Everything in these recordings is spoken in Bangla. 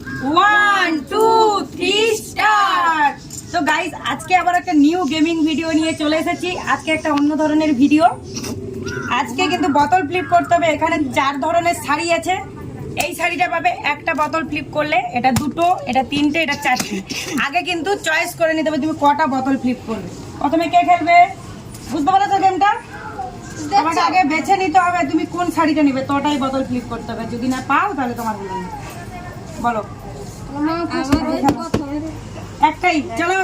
1 2 3 স্টার্ট। তো গাইস আজকে আবার একটা নিউ গেমিং ভিডিও নিয়ে চলে এসেছি। আজকে একটা অন্য ধরনের ভিডিও। আজকে কিন্তু বোতল ফ্লিপ করতে হবে। এখানে 4 ধরনের শাড়ি আছে। এই শাড়িটা পাবে একটা বোতল ফ্লিপ করলে, এটা দুটো, এটা তিনটে, এটা চারটে। আগে কিন্তু চয়েস করে নিতে হবে তুমি কটা বোতল ফ্লিপ করবে। প্রথমে কে খেলবে বুঝতে পারছো গেমটা? তোমাকে আগে বেছে নিতে হবে তুমি কোন শাড়িটা নিবে, তোটাই বোতল ফ্লিপ করতে হবে। যদি না পাও তাহলে তোমার বলো একটাই। চলো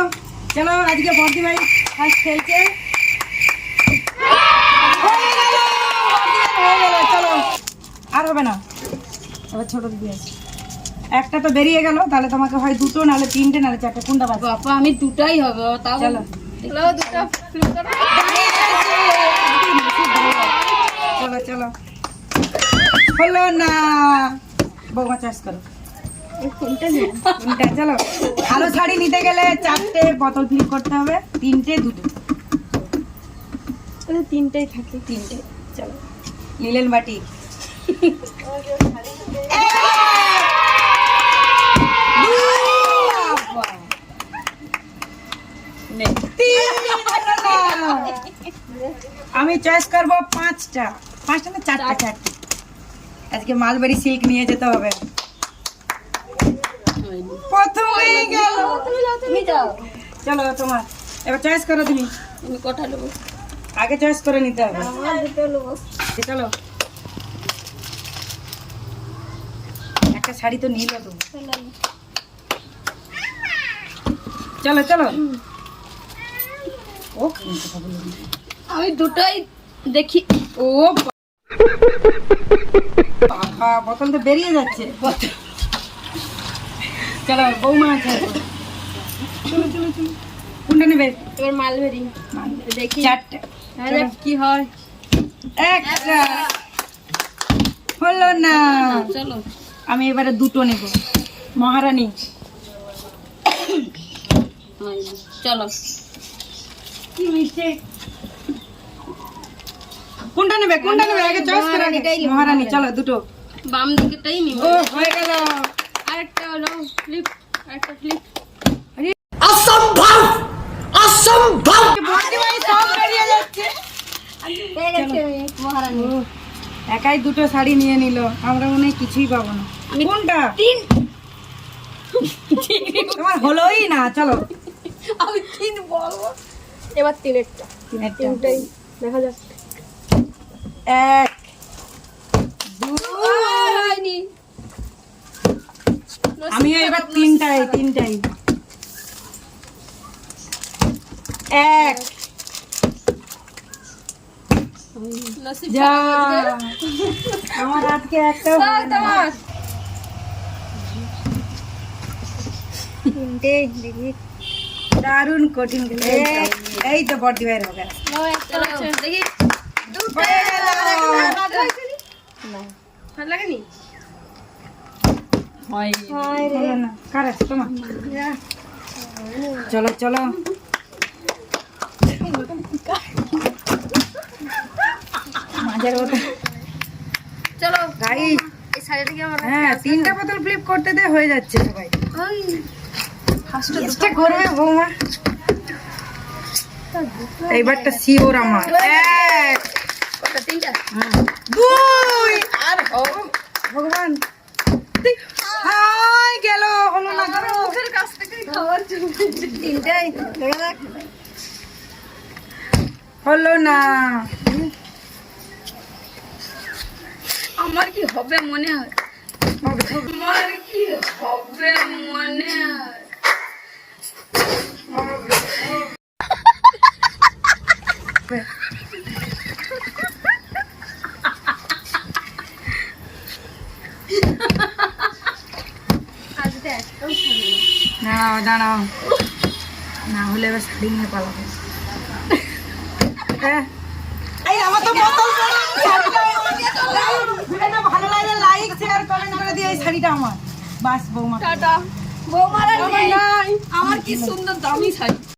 চলো, আজকে বর্দি ভাই ফার্স্ট খেলছে। চলো আর হবে না, এবার ছোট দিদি আছে। একটা তো বেরিয়ে গেল, তাহলে তোমাকে হয় দুটো, নাহলে তিনটে, নাহলে চারটে। কোনটা বাবা? বাবা আমি দুটাই হবে। তাও চলো দুটো ফ্লিপ করো। চলো চলো, হলো না। বৌমা চাষ করো কোনটা। চলো, আরো শাড়ি নিতে গেলে চারটে বোতল ফ্লিপ করতে হবে, তিনটে দুটো। তিনটেই থাকে। তিনটে। চলো নিলেন বাটি। আমি চয়েস করবো পাঁচটা না চারটে। আজকে মালবাড়ি সিল্ক নিয়ে যেতে হবে। প্রথমেই গেল। তুমি যাও। চলো তোমার এবার চয়েস করো তুমি। তুমি কটা নেবো? আগে চয়েস করে নিতে হবে। আমার দুটো নেবো। চলো, একটা শাড়ি তো নিল তুমি। চলো চলো। ও আমি দুটোই দেখি। ও বাবা, বোতল তো বেরিয়ে যাচ্ছে। চলো বৌমা আছে। চলো চলো চলো, কোনটা নেবে? এবার মালবেরি দেখি চারটে। কি হয়। একটা হলো না। চলো আমি এবারে দুটো নেব। মহারানী চলো। কি মিষ্টি। কোনটা নেবে কোনটা নেবে আগে চয়েস করে আগে। মহারানী। চলো দুটো। বাম দিকেটাই নিব। ও হয়ে গেল। আরেকটা হলো ফ্লিপ। আরেকটা ফ্লিপ। অসম্ভব অসম্ভব। বর্দি ভাই সব বেরিয়ে যাচ্ছে। পেয়ে গেছে মহারানী। একাই দুটো শাড়ি নিয়ে নিল, আমরা মনে হয় কিছুই পাবো না। কোনটা? তিন। তোমার হলোই না। চলো আমি তিন বলবো। এবার তিনেরটা। তিনটাই দেখা যাক। এক হয়নি। আমি এবার তিনটাই এক। নসিব যা, আমার আজকে একটা তোমার তিনটে দেখি। দারুণ কঠিন। এই তো বর্দি ভাইয়ের হবে। দেখি। হয়ে গেল। ভালো লাগেনি? হলো না। কার আছে তোমার? চলো চলো। মাঝের মতো চলো গাইস। এই শাড়িটা কি আমার হ্যাঁ, তিনটা বোতল ফ্লিপ করতে দে, হয়ে যাচ্ছে সবাই। চেষ্টা করবে বৌমা। এইবারটা শিওর আমার। এক কটা? তিনটা। দুই আর ভগবান। হাই গেল, হলো না। মুখের কাছ থেকে খাবার চলছে। তিনটাই ধরে রাখ। হলো না। আমার কি হবে মনে হয়? আমার কি হবে মনে হয়? দাঁড়াও দাঁড়াও, না হলে এবার শাড়ি নিয়ে পালাবো। এই আমার তো বোতল পড়ে আছে। ভিডিওটা ভালো লাগলে লাইক শেয়ার কমেন্ট করে দিয়ে। এই শাড়িটা আমার। বাস বৌমা টাটা। বৌমারা নাই। আমার কি সুন্দর দামি শাড়ি।